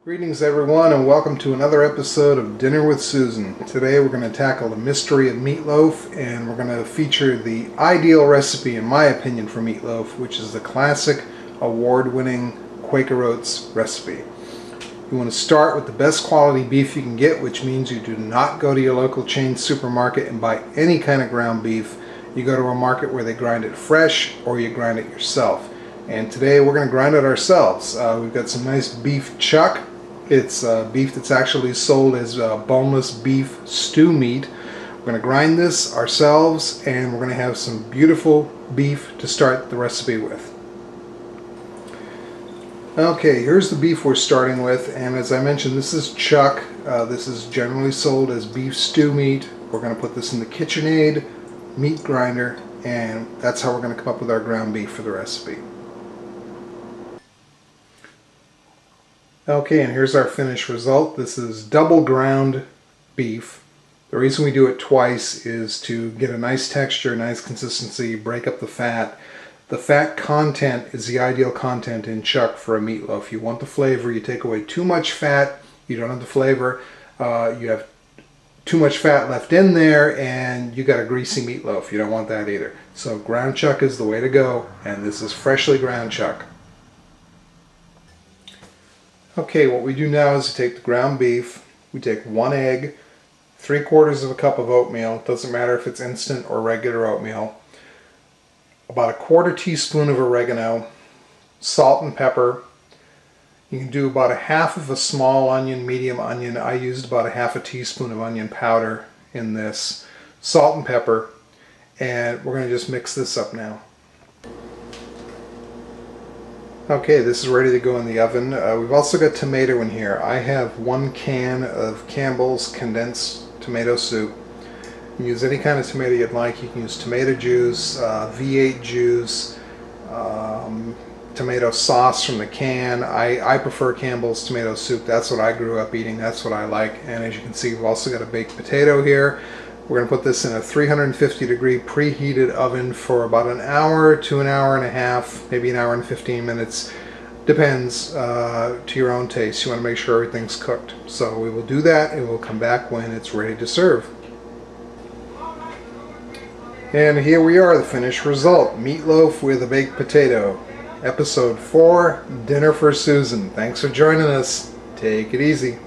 Greetings everyone, and welcome to another episode of Dinner with Susan. Today we're going to tackle the mystery of meatloaf, and we're going to feature the ideal recipe in my opinion for meatloaf, which is the classic award-winning Quaker Oats recipe. You want to start with the best quality beef you can get, which means you do not go to your local chain supermarket and buy any kind of ground beef. You go to a market where they grind it fresh, or you grind it yourself. And today we're going to grind it ourselves. We've got some nice beef chuck. It's beef that's actually sold as boneless beef stew meat. We're going to grind this ourselves, and we're going to have some beautiful beef to start the recipe with. Okay, here's the beef we're starting with, and as I mentioned, this is chuck. This is generally sold as beef stew meat. We're going to put this in the KitchenAid meat grinder, and that's how we're going to come up with our ground beef for the recipe. Okay, and here's our finished result. This is double ground beef. The reason we do it twice is to get a nice texture, nice consistency, break up the fat. The fat content is the ideal content in chuck for a meatloaf. You want the flavor. You take away too much fat, you don't have the flavor. You have too much fat left in there, and you got a greasy meatloaf. You don't want that either. So ground chuck is the way to go, and this is freshly ground chuck. Okay, what we do now is take the ground beef, we take 1 egg, 3/4 of a cup of oatmeal, doesn't matter if it's instant or regular oatmeal, about 1/4 teaspoon of oregano, salt and pepper. You can do about 1/2 of a small onion, medium onion. I used about 1/2 teaspoon of onion powder in this, salt and pepper, and we're going to just mix this up now. Okay, this is ready to go in the oven. We've also got tomato in here. I have 1 can of Campbell's condensed tomato soup. You can use any kind of tomato you'd like. You can use tomato juice, V8 juice, tomato sauce from the can. I prefer Campbell's tomato soup. That's what I grew up eating. That's what I like. And as you can see, we've also got a baked potato here. We're going to put this in a 350-degree preheated oven for about an hour to an hour and a half, maybe an hour and 15 minutes. Depends to your own taste. You want to make sure everything's cooked. So we will do that, and we'll come back when it's ready to serve. And here we are, the finished result. Meatloaf with a baked potato. Episode 4, Dinner for Susan. Thanks for joining us. Take it easy.